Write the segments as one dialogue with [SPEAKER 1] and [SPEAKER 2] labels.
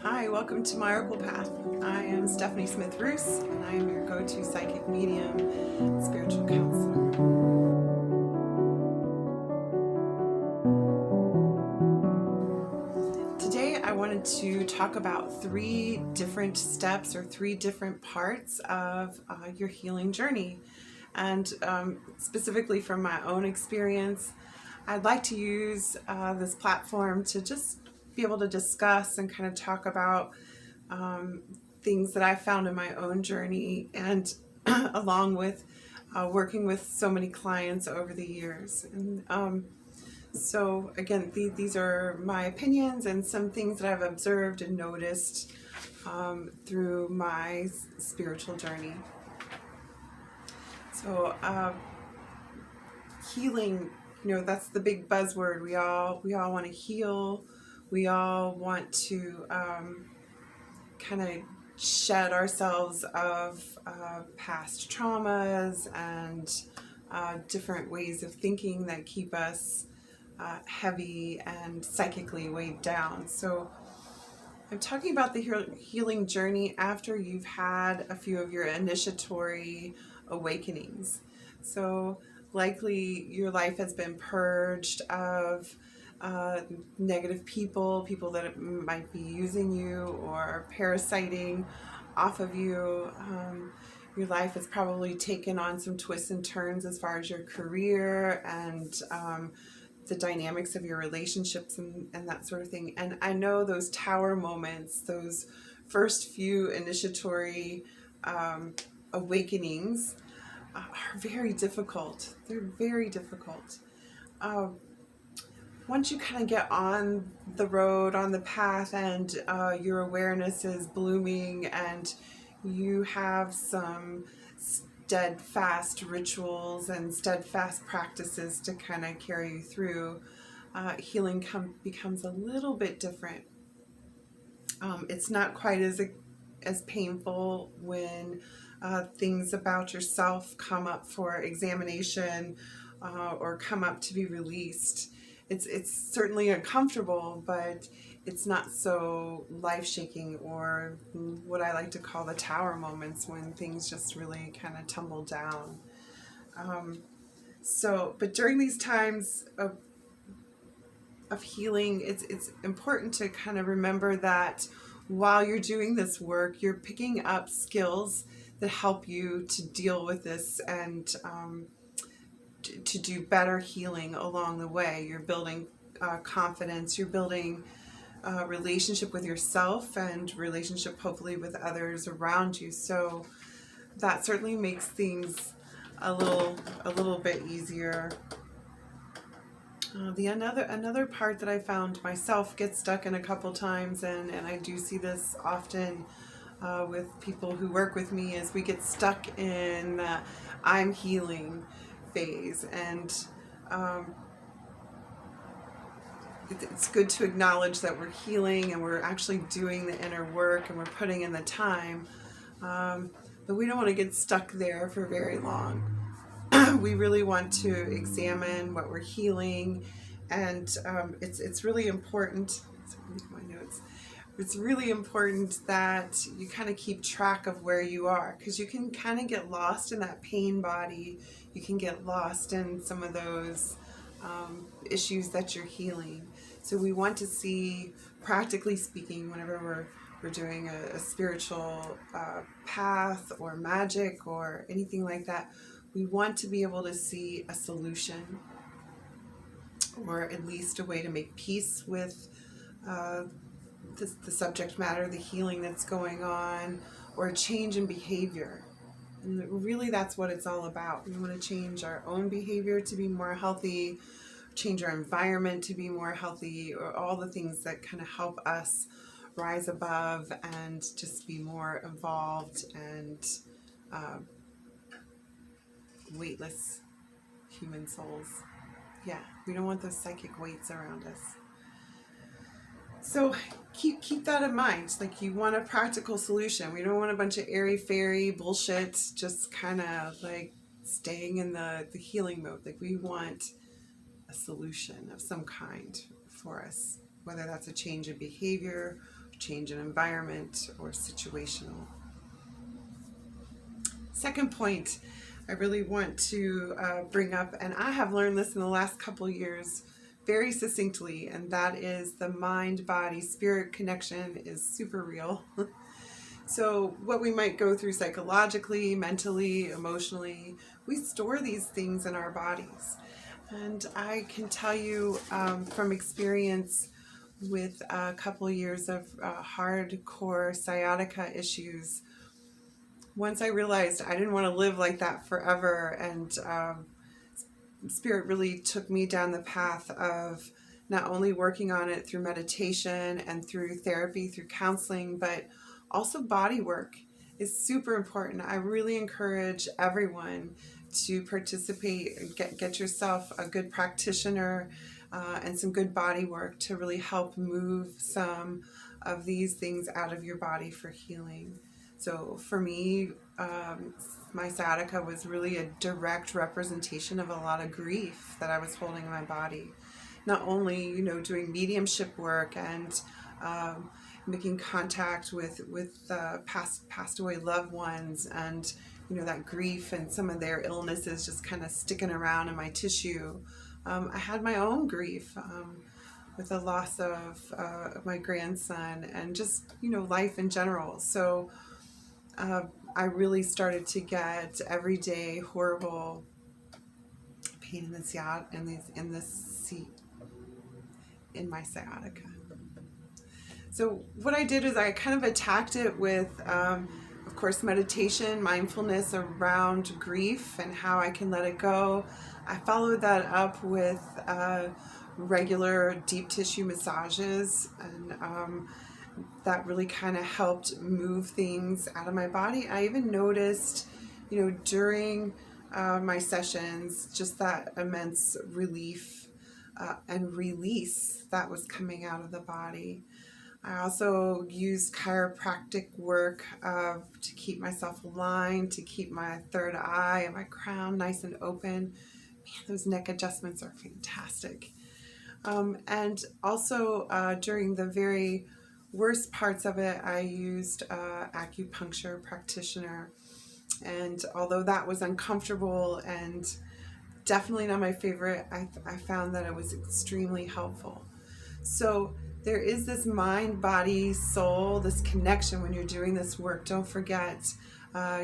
[SPEAKER 1] Hi, welcome to my Oracle Path. I am Stephanie Smith-Roos, and I am your go-to psychic medium, spiritual counselor. Today, I wanted to talk about 3 different steps or 3 different parts of your healing journey. And specifically from my own experience, I'd like to use this platform to just be able to discuss and kind of talk about things that I found in my own journey, and along with working with so many clients over the years. And so again, these are my opinions and some things that I've observed and noticed through my spiritual journey. So healing, that's the big buzzword. We all want to heal. We all want to kind of shed ourselves of past traumas and different ways of thinking that keep us heavy and psychically weighed down. So I'm talking about the healing journey after you've had a few of your initiatory awakenings. So likely your life has been purged of negative people that might be using you or parasiting off of you. Your life has probably taken on some twists and turns as far as your career and the dynamics of your relationships and that sort of thing. And I know those tower moments, those first few initiatory awakenings are very difficult. They're very difficult. Once you kind of get on the road, on the path, and your awareness is blooming and you have some steadfast rituals and steadfast practices to kind of carry you through, healing becomes a little bit different. It's not quite as painful when things about yourself come up for examination or come up to be released. It's certainly uncomfortable, but it's not so life-shaking, or what I like to call the tower moments when things just really kind of tumble down. But during these times of healing, it's important to kind of remember that while you're doing this work, you're picking up skills that help you to deal with this and to do better healing along the way. You're building confidence, you're building relationship with yourself and relationship hopefully with others around you. So that certainly makes things a little bit easier. Another part that I found myself get stuck in a couple times, and I do see this often with people who work with me, is we get stuck in the I'm healing phase. And it's good to acknowledge that we're healing and we're actually doing the inner work and we're putting in the time, but we don't want to get stuck there for very long. We really want to examine what we're healing, and it's really important. My notes. It's really important that you kind of keep track of where you are, because you can kind of get lost in that pain body. You can get lost in some of those issues that you're healing. So we want to see, practically speaking, whenever we're doing a spiritual path or magic or anything like that, we want to be able to see a solution, or at least a way to make peace with the subject matter, the healing that's going on, or a change in behavior. And really that's what it's all about. We want to change our own behavior to be more healthy, change our environment to be more healthy, or all the things that kind of help us rise above and just be more evolved and weightless human souls. Yeah, we don't want those psychic weights around us. So keep that in mind. Like, you want a practical solution. We don't want a bunch of airy-fairy bullshit just kind of like staying in the healing mode. Like, we want a solution of some kind for us, whether that's a change in behavior, change in environment, or situational. Second point I really want to bring up, and I have learned this in the last couple years very succinctly, and that is the mind-body-spirit connection is super real. So what we might go through psychologically, mentally, emotionally, we store these things in our bodies. And I can tell you from experience with a couple years of hardcore sciatica issues, once I realized I didn't want to live like that forever, and Spirit really took me down the path of not only working on it through meditation and through therapy, through counseling, but also body work is super important. I really encourage everyone to participate, get yourself a good practitioner and some good body work to really help move some of these things out of your body for healing. So for me, my sciatica was really a direct representation of a lot of grief that I was holding in my body. Not only, doing mediumship work and making contact with passed away loved ones, and that grief and some of their illnesses just kind of sticking around in my tissue. I had my own grief with the loss of my grandson, and just life in general. So I really started to get everyday horrible pain in the seat, in my sciatica. So what I did is I kind of attacked it with, of course, meditation, mindfulness around grief and how I can let it go. I followed that up with regular deep tissue massages, and that really kind of helped move things out of my body. I even noticed, during my sessions, just that immense relief and release that was coming out of the body. I also used chiropractic work to keep myself aligned, to keep my third eye and my crown nice and open. Man, those neck adjustments are fantastic. And also during the very worst parts of it, I used acupuncture practitioner. And although that was uncomfortable and definitely not my favorite, I found that it was extremely helpful. So there is this mind, body, soul, this connection when you're doing this work. Don't forget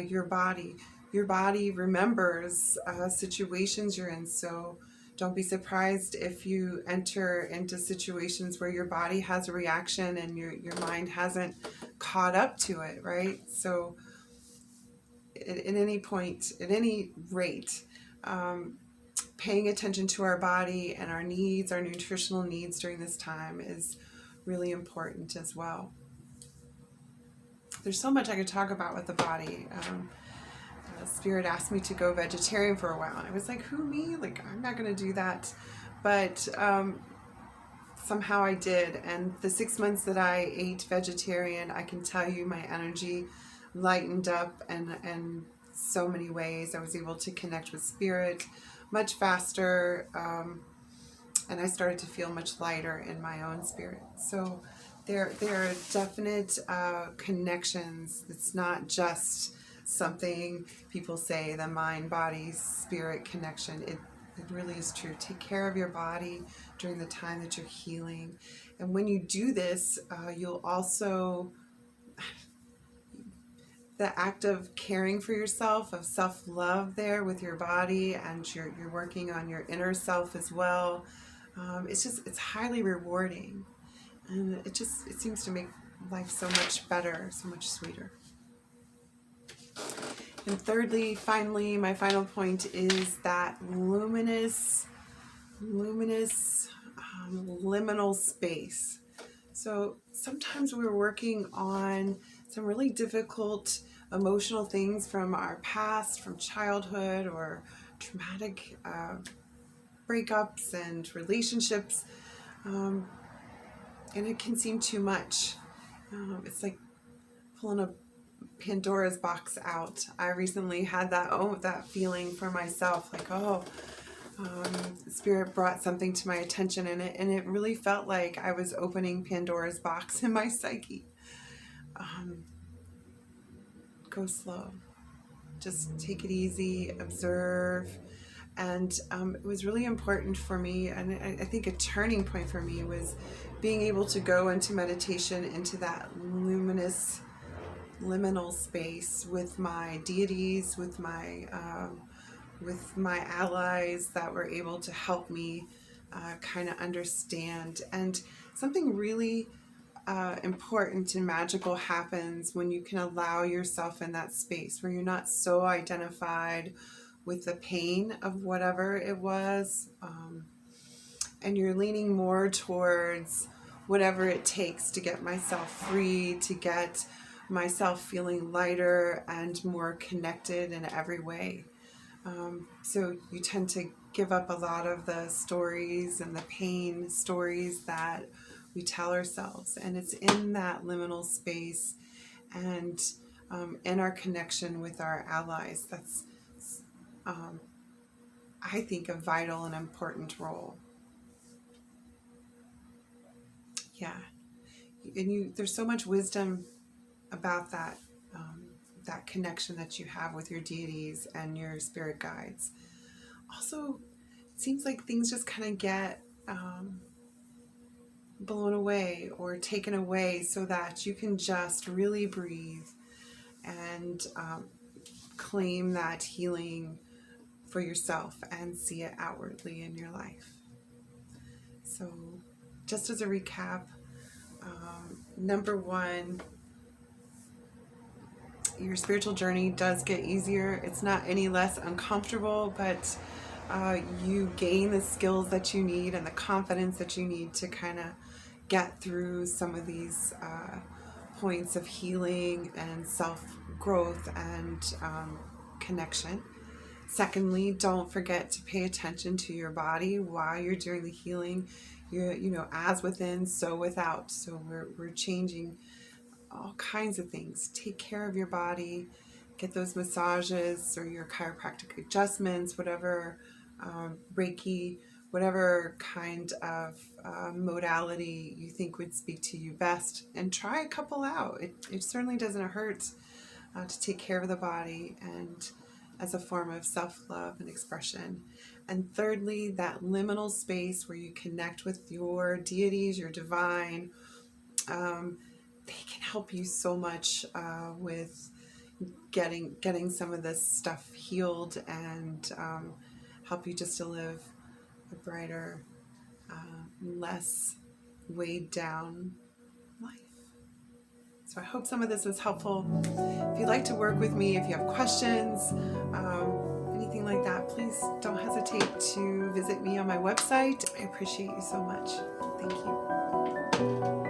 [SPEAKER 1] your body. Your body remembers situations you're in. So don't be surprised if you enter into situations where your body has a reaction and your mind hasn't caught up to it, right? So at any point, at any rate, paying attention to our body and our needs, our nutritional needs during this time is really important as well. There's so much I could talk about with the body. Spirit asked me to go vegetarian for a while, and I was like, who, me? Like, I'm not going to do that. But somehow I did, and the 6 months that I ate vegetarian, I can tell you my energy lightened up, and so many ways. I was able to connect with Spirit much faster, and I started to feel much lighter in my own spirit. So there are definite connections. It's not just something people say, the mind, body, spirit connection. It really is true. Take care of your body during the time that you're healing. And when you do this, you'll also, the act of caring for yourself, of self-love there with your body, and you're working on your inner self as well. It's highly rewarding, and it seems to make life so much better, so much sweeter. And thirdly, finally, my final point is that luminous, liminal space. So sometimes we're working on some really difficult emotional things from our past, from childhood, or traumatic breakups and relationships, and it can seem too much. It's like pulling a Pandora's box out. I recently had that feeling for myself, like, Spirit brought something to my attention, and it really felt like I was opening Pandora's box in my psyche. Go slow. Just take it easy, observe. And it was really important for me, and I think a turning point for me was being able to go into meditation, into that liminal space with my deities, with my allies that were able to help me kind of understand. And something really important and magical happens when you can allow yourself in that space where you're not so identified with the pain of whatever it was, and you're leaning more towards whatever it takes to get myself free, to get myself feeling lighter and more connected in every way. So you tend to give up a lot of the stories and the pain stories that we tell ourselves, and it's in that liminal space and in our connection with our allies that's I think a vital and important role. Yeah, and there's so much wisdom about that that connection that you have with your deities and your spirit guides. Also, it seems like things just kind of get blown away or taken away so that you can just really breathe and claim that healing for yourself and see it outwardly in your life. So just as a recap, number one, your spiritual journey does get easier. It's not any less uncomfortable, but you gain the skills that you need and the confidence that you need to kind of get through some of these points of healing and self-growth and connection. Secondly, don't forget to pay attention to your body while you're doing the healing. You're, as within, so without. So we're changing all kinds of things. Take care of your body. Get those massages or your chiropractic adjustments, whatever, Reiki, whatever kind of modality you think would speak to you best. And try a couple out. It certainly doesn't hurt to take care of the body and as a form of self-love and expression. And thirdly, that liminal space where you connect with your deities, your divine, they can help you so much with getting some of this stuff healed and help you just to live a brighter, less weighed down life. So I hope some of this was helpful. If you'd like to work with me, if you have questions, anything like that, please don't hesitate to visit me on my website. I appreciate you so much. Thank you.